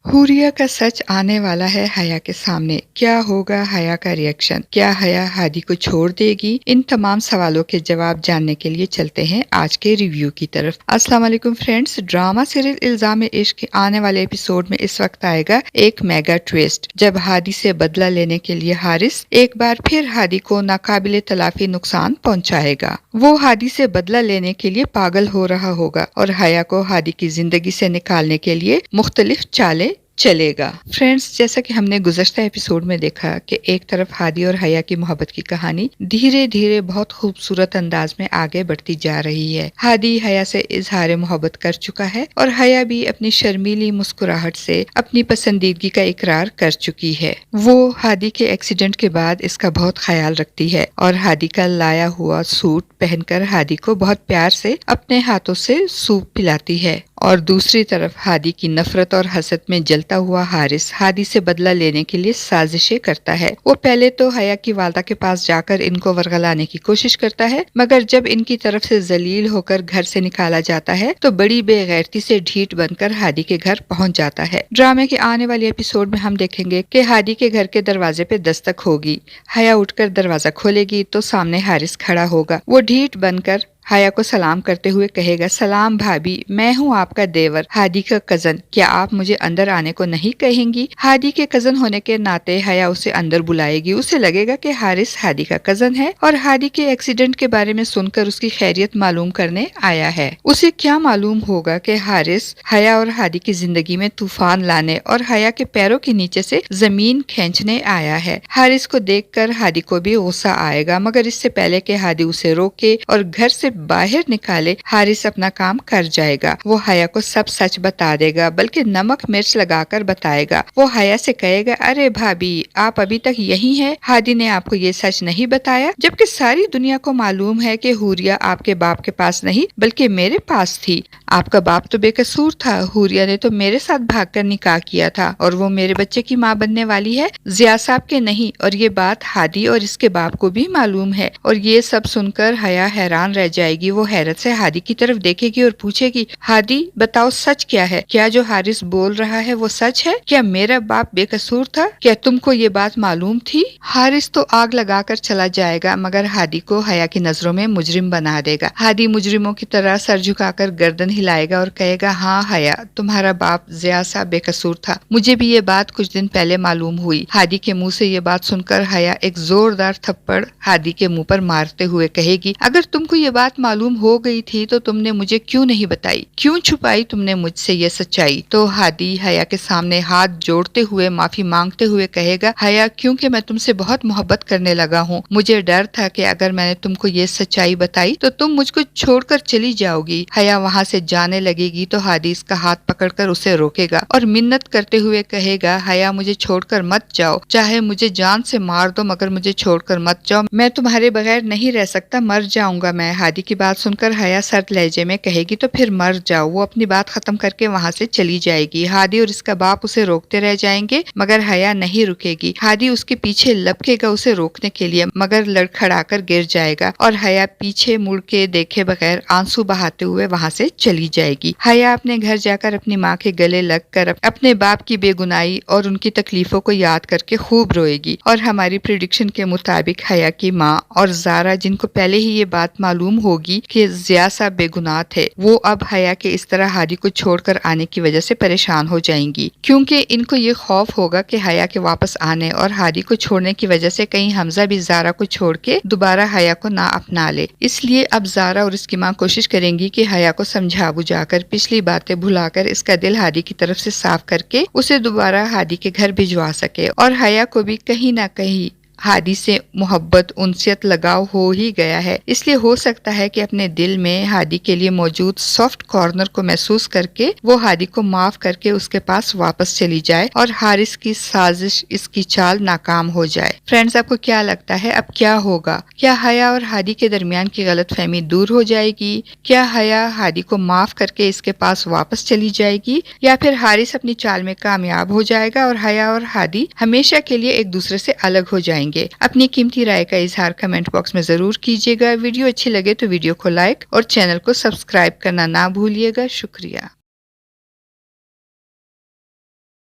हुरिया का सच आने वाला है हया के सामने। क्या होगा हया का रिएक्शन? क्या हया हादी को छोड़ देगी? इन तमाम सवालों के जवाब जानने के लिए चलते हैं आज के रिव्यू की तरफ। अस्सलाम वालेकुम फ्रेंड्स, ड्रामा सीरियल इल्जाम इश्क के आने वाले एपिसोड में इस वक्त आएगा एक मेगा ट्विस्ट, जब हादी से बदला लेने के लिए हारिस एक बार फिर हादी को नाकाबिले तलाफी नुकसान पहुंचाएगा। वो हादी से बदला लेने के लिए पागल हो रहा होगा और हया को हादी की जिंदगी से निकालने के लिए मुख्तलिफ चालें चलेगा। फ्रेंड्स, जैसा कि हमने गुज़श्ता एपिसोड में देखा कि एक तरफ हादी और हया की मोहब्बत की कहानी धीरे धीरे बहुत खूबसूरत अंदाज में आगे बढ़ती जा रही है। हादी हया से इजहार मोहब्बत कर चुका है और हया भी अपनी शर्मीली मुस्कुराहट से अपनी पसंदीदगी का इकरार कर चुकी है। वो हादी के एक्सीडेंट के बाद इसका बहुत ख्याल रखती है और हादी का लाया हुआ सूट पहनकर हादी को बहुत प्यार से अपने हाथों से सूप पिलाती है। और दूसरी तरफ हादी की नफरत और हसद में जलता हुआ हारिस हादी से बदला लेने के लिए साजिशें करता है। वो पहले तो हया की वालदा के पास जाकर इनको वरगलाने की कोशिश करता है, मगर जब इनकी तरफ से जलील होकर घर से निकाला जाता है तो बड़ी बेगैरती से ढीठ बनकर हादी के घर पहुंच जाता है। ड्रामे के आने वाले एपिसोड में हम देखेंगे कि हादी के घर के दरवाजे पे दस्तक होगी। हया उठकर दरवाजा खोलेगी तो सामने हारिस खड़ा होगा। वो ढीठ बनकर हया को सलाम करते हुए कहेगा, सलाम भाभी, मैं हूँ आपका देवर, हादी का कजन, क्या आप मुझे अंदर आने को नहीं कहेंगी? हादी के कजन होने के नाते हया उसे अंदर बुलाएगी। उसे लगेगा कि हारिस हादी का कजन है और हादी के एक्सीडेंट के बारे में सुनकर उसकी खैरियत मालूम करने आया है। उसे क्या मालूम होगा कि हारिस हया और हादी की जिंदगी में तूफान लाने और हया के पैरों के नीचे से जमीन खींचने आया है। हारिस को देखकर हादी को भी गुस्सा आएगा, मगर इससे पहले कि हादी उसे रोके और घर से बाहर निकाले, हारिस अपना काम कर जाएगा। वो हया को सब सच बता देगा, बल्कि नमक मिर्च लगाकर बताएगा। वो हया से कहेगा, अरे भाभी, आप अभी तक यही हैं? हादी ने आपको ये सच नहीं बताया, जबकि सारी दुनिया को मालूम है कि हुरिया आपके बाप के पास नहीं बल्कि मेरे पास थी। आपका बाप तो बेकसूर था, हुरिया ने तो मेरे साथ भागकर निकाह किया था और वो मेरे बच्चे की माँ बनने वाली है, जिया साहब के नहीं। और ये बात हादी और इसके बाप को भी मालूम है। और ये सब सुनकर हया हैरान रह जाएगी। वो हैरत से हादी की तरफ देखेगी और पूछेगी, हादी बताओ सच क्या है? क्या जो हारिस बोल रहा है वो सच है? क्या मेरा बाप बेकसूर था? क्या तुमको ये बात मालूम थी? हारिस तो आग लगाकर चला जाएगा, मगर हादी को हया की नजरों में मुजरिम बना देगा। हादी मुजरिमों की तरह सर झुकाकर गर्दन हिलाएगा और कहेगा, हाँ हया, तुम्हारा बाप जिया साहब बेकसूर था, मुझे भी ये बात कुछ दिन पहले मालूम हुई। हादी के मुंह से ये बात सुनकर हया एक जोरदार थप्पड़ हादी के मुंह पर मारते हुए कहेगी, अगर तुमको ये बात मालूम हो गई थी तो तुमने मुझे क्यों नहीं बताई? क्यों छुपाई तुमने मुझसे ये सच्चाई? तो हादी हया के सामने हाथ जोड़ते हुए माफी मांगते हुए कहेगा, हया, क्योंकि मैं तुमसे बहुत मोहब्बत करने लगा हूँ। मुझे डर था कि अगर मैंने तुमको ये सच्चाई बताई तो तुम मुझको छोड़कर चली जाओगी। हया वहाँ से जाने लगेगी तो हादी इसका हाथ पकड़कर उसे रोकेगा और मिन्नत करते हुए कहेगा, हया, मुझे छोड़कर मत जाओ, चाहे मुझे जान से मार दो मगर मुझे छोड़कर मत जाओ, मैं तुम्हारे बगैर नहीं रह सकता, मर जाऊंगा मैं। हादी की बात सुनकर हया सर्द लहजे में कहेगी, तो फिर मर जाओ। वो अपनी बात खत्म करके वहाँ से चली जाएगी। हादी और इसका बाप उसे रोकते रह जाएंगे, मगर हया नहीं रुकेगी। हादी उसके पीछे लपकेगा उसे रोकने के लिए, मगर लड़खड़ाकर गिर जाएगा और हया पीछे मुड़ के देखे बगैर आंसू बहाते हुए वहाँ से चली जाएगी। हया अपने घर जाकर अपनी माँ के गले लगकर अपने बाप की बेगुनाही और उनकी तकलीफों को याद करके खूब रोएगी। और हमारी प्रिडिक्शन के मुताबिक हया की माँ और जारा, जिनको पहले ही ये बात मालूम होगी कि जिया साहब बेगुनाह थे, वो अब हया के इस तरह हादी को छोड़कर आने की वजह से परेशान हो जाएंगी, क्योंकि इनको ये खौफ होगा कि हया के वापस आने और हादी को छोड़ने की वजह से कहीं हमजा भी जारा को छोड़ के दोबारा हया को ना अपना ले। इसलिए अब जारा और इसकी माँ कोशिश करेंगी कि हया को समझा बुझाकर पिछली बातें भुलाकर इसका दिल हादी की तरफ से साफ करके उसे दोबारा हादी के घर भिजवा सके। और हया को भी कहीं ना कहीं हादी से मोहब्बत उनसियत लगाव हो ही गया है, इसलिए हो सकता है कि अपने दिल में हादी के लिए मौजूद सॉफ्ट कॉर्नर को महसूस करके वो हादी को माफ करके उसके पास वापस चली जाए और हारिस की साजिश, इसकी चाल नाकाम हो जाए। फ्रेंड्स, आपको क्या लगता है अब क्या होगा? क्या हया और हादी के दरमियान की गलतफहमी दूर हो जाएगी? क्या हया हादी को माफ करके इसके पास वापस चली जाएगी, या फिर हारिस अपनी चाल में कामयाब हो जाएगा और हया और हादी हमेशा के लिए एक दूसरे से अलग हो जाएंगे? अपनी कीमती राय का इजहार कमेंट बॉक्स में जरूर कीजिएगा। वीडियो अच्छी लगे तो वीडियो को लाइक और चैनल को सब्सक्राइब करना ना भूलिएगा। शुक्रिया।